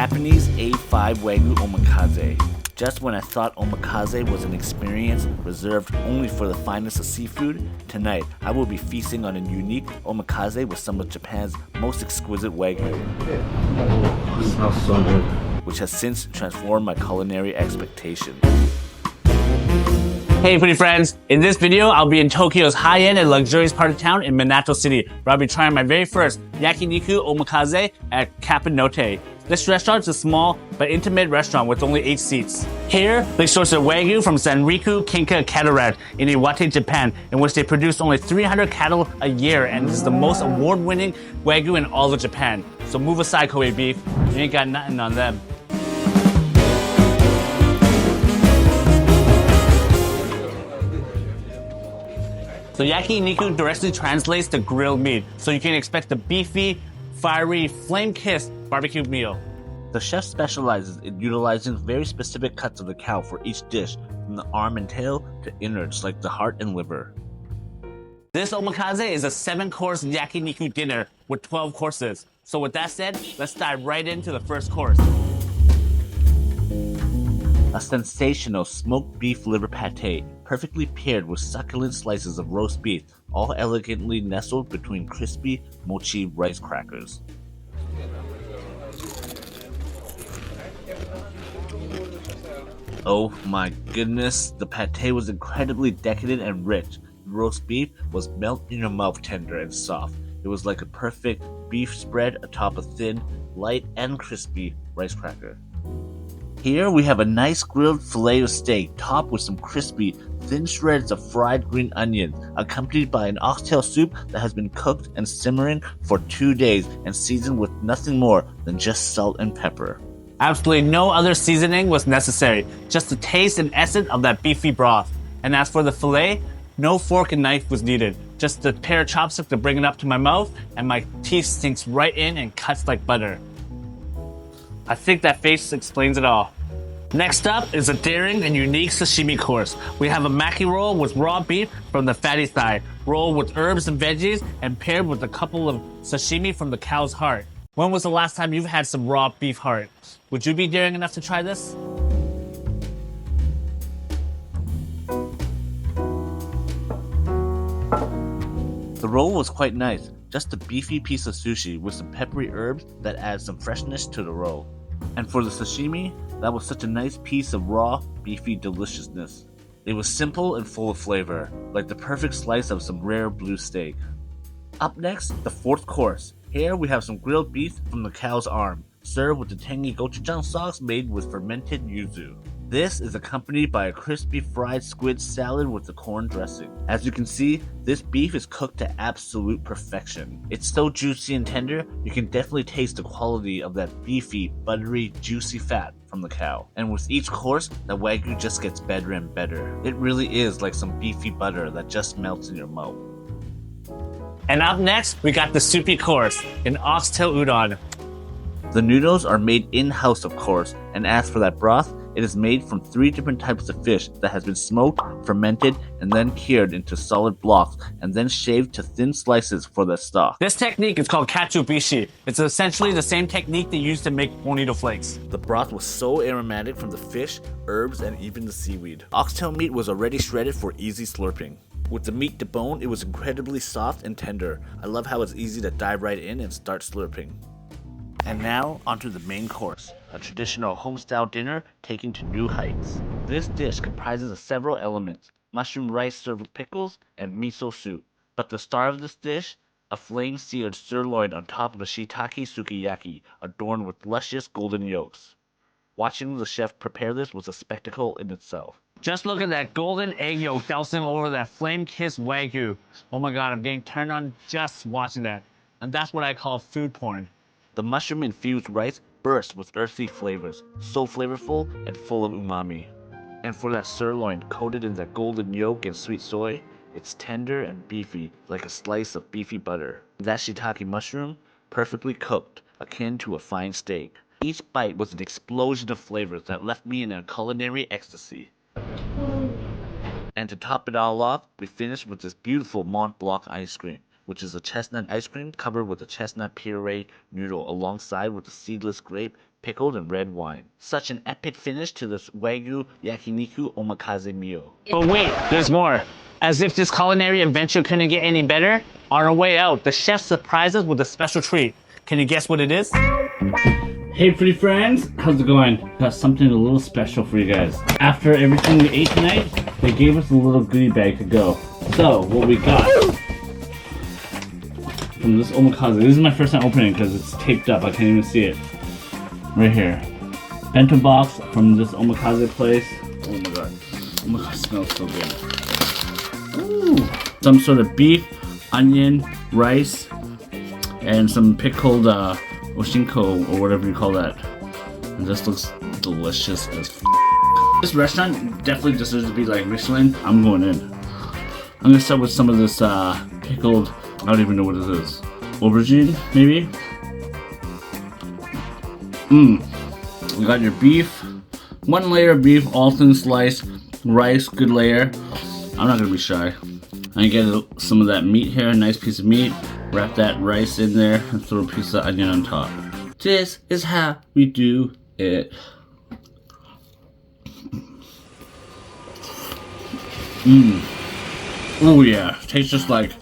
Japanese A5 Wagyu Omakase. Just when I thought omakase was an experience reserved only for the finest of seafood, tonight I will be feasting on a unique omakase with some of Japan's most exquisite Wagyu. It smells so good. Which has since transformed my culinary expectations. Hey foodie friends, in this video I'll be in Tokyo's high-end and luxurious part of town in Minato City, where I'll be trying my very first Yakiniku Omakase at Kappo Note. This restaurant is a small but intimate restaurant with only 8 seats. Here, they source their Wagyu from Sanriku Kinka Cattle Ranch in Iwate, Japan, in which they produce only 300 cattle a year and is the most award-winning Wagyu in all of Japan. So move aside, Kobe beef, you ain't got nothing on them. So Yakiniku directly translates to grilled meat, so you can expect a beefy, fiery, flame-kissed barbecue meal. The chef specializes in utilizing very specific cuts of the cow for each dish, from the arm and tail to innards like the heart and liver. This omakase is a 7-course Yakiniku dinner with 12 courses. So with that said, let's dive right into the first course. A sensational smoked beef liver pate, perfectly paired with succulent slices of roast beef, all elegantly nestled between crispy, mochi rice crackers. Oh my goodness, the pate was incredibly decadent and rich. The roast beef was melt in your mouth tender and soft. It was like a perfect beef spread atop a thin, light and crispy rice cracker. Here we have a nice grilled fillet of steak topped with some crispy, thin shreds of fried green onions, accompanied by an oxtail soup that has been cooked and simmering for 2 days and seasoned with nothing more than just salt and pepper. Absolutely no other seasoning was necessary, just the taste and essence of that beefy broth. And as for the fillet, no fork and knife was needed, just a pair of chopsticks to bring it up to my mouth, and my teeth sinks right in and cuts like butter. I think that face explains it all. Next up is a daring and unique sashimi course. We have a maki roll with raw beef from the fatty thigh, rolled with herbs and veggies, and paired with a couple of sashimi from the cow's heart. When was the last time you've had some raw beef heart? Would you be daring enough to try this? The roll was quite nice, just a beefy piece of sushi with some peppery herbs that add some freshness to the roll. And for the sashimi, that was such a nice piece of raw, beefy deliciousness. It was simple and full of flavor, like the perfect slice of some rare blue steak. Up next, the 4th course. Here we have some grilled beef from the cow's arm, served with the tangy gochujang sauce made with fermented yuzu. This is accompanied by a crispy fried squid salad with the corn dressing. As you can see, this beef is cooked to absolute perfection. It's so juicy and tender, you can definitely taste the quality of that beefy, buttery, juicy fat from the cow. And with each course, the Wagyu just gets better and better. It really is like some beefy butter that just melts in your mouth. And up next, we got the soupy course, an oxtail udon. The noodles are made in-house, of course, and as for that broth, it is made from 3 different types of fish that has been smoked, fermented, and then cured into solid blocks, and then shaved to thin slices for the stock. This technique is called katsubishi. It's essentially the same technique they use to make bonito flakes. The broth was so aromatic from the fish, herbs, and even the seaweed. Oxtail meat was already shredded for easy slurping. With the meat deboned, it was incredibly soft and tender. I love how it's easy to dive right in and start slurping. And now, onto the main course, a traditional home-style dinner taken to new heights. This dish comprises of several elements, mushroom rice served with pickles, and miso soup. But the star of this dish, a flame-seared sirloin on top of a shiitake sukiyaki, adorned with luscious golden yolks. Watching the chef prepare this was a spectacle in itself. Just look at that golden egg yolk dousing over that flame-kissed Wagyu. Oh my god, I'm getting turned on just watching that. And that's what I call food porn. The mushroom-infused rice bursts with earthy flavors, so flavorful and full of umami. And for that sirloin coated in that golden yolk and sweet soy, it's tender and beefy, like a slice of beefy butter. That shiitake mushroom, perfectly cooked, akin to a fine steak. Each bite was an explosion of flavors that left me in a culinary ecstasy. And to top it all off, we finished with this beautiful Mont Blanc ice cream, which is a chestnut ice cream covered with a chestnut puree noodle alongside with a seedless grape, pickled and red wine. Such an epic finish to this Wagyu Yakiniku Omakase meal. But wait, there's more. As if this culinary adventure couldn't get any better, on our way out, the chef surprised us with a special treat. Can you guess what it is? Hey pretty friends, how's it going? Got something a little special for you guys. After everything we ate tonight, they gave us a little goodie bag to go. So, what we got from this omakase, this is my first time opening because it's taped up, I can't even see it. Right here. Bento box from this omakase place. Oh my god, omakase smells so good. Ooh. Some sort of beef, onion, rice, and some pickled oshinko or whatever you call that. And this looks delicious as f. This restaurant definitely deserves to be like Michelin. I'm going in. I'm gonna start with some of this pickled, I don't even know what this is. Aubergine, maybe? You got your beef. One layer of beef, all thin sliced. Rice, good layer. I'm not gonna be shy. I get some of that meat here, a nice piece of meat. Wrap that rice in there and throw a piece of onion on top. This is how we do it. Oh yeah, tastes just like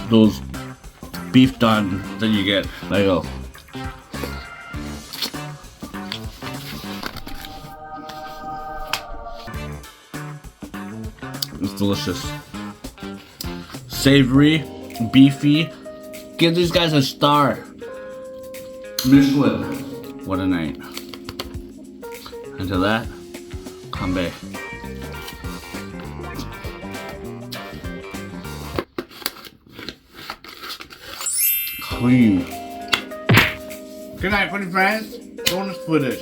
those beef don that you get. There you go. It's delicious. Savory, beefy. Give these guys a star. Michelin. What a night. Until that, Kanbei. Clean. Good night, funny friends. Bonus footage.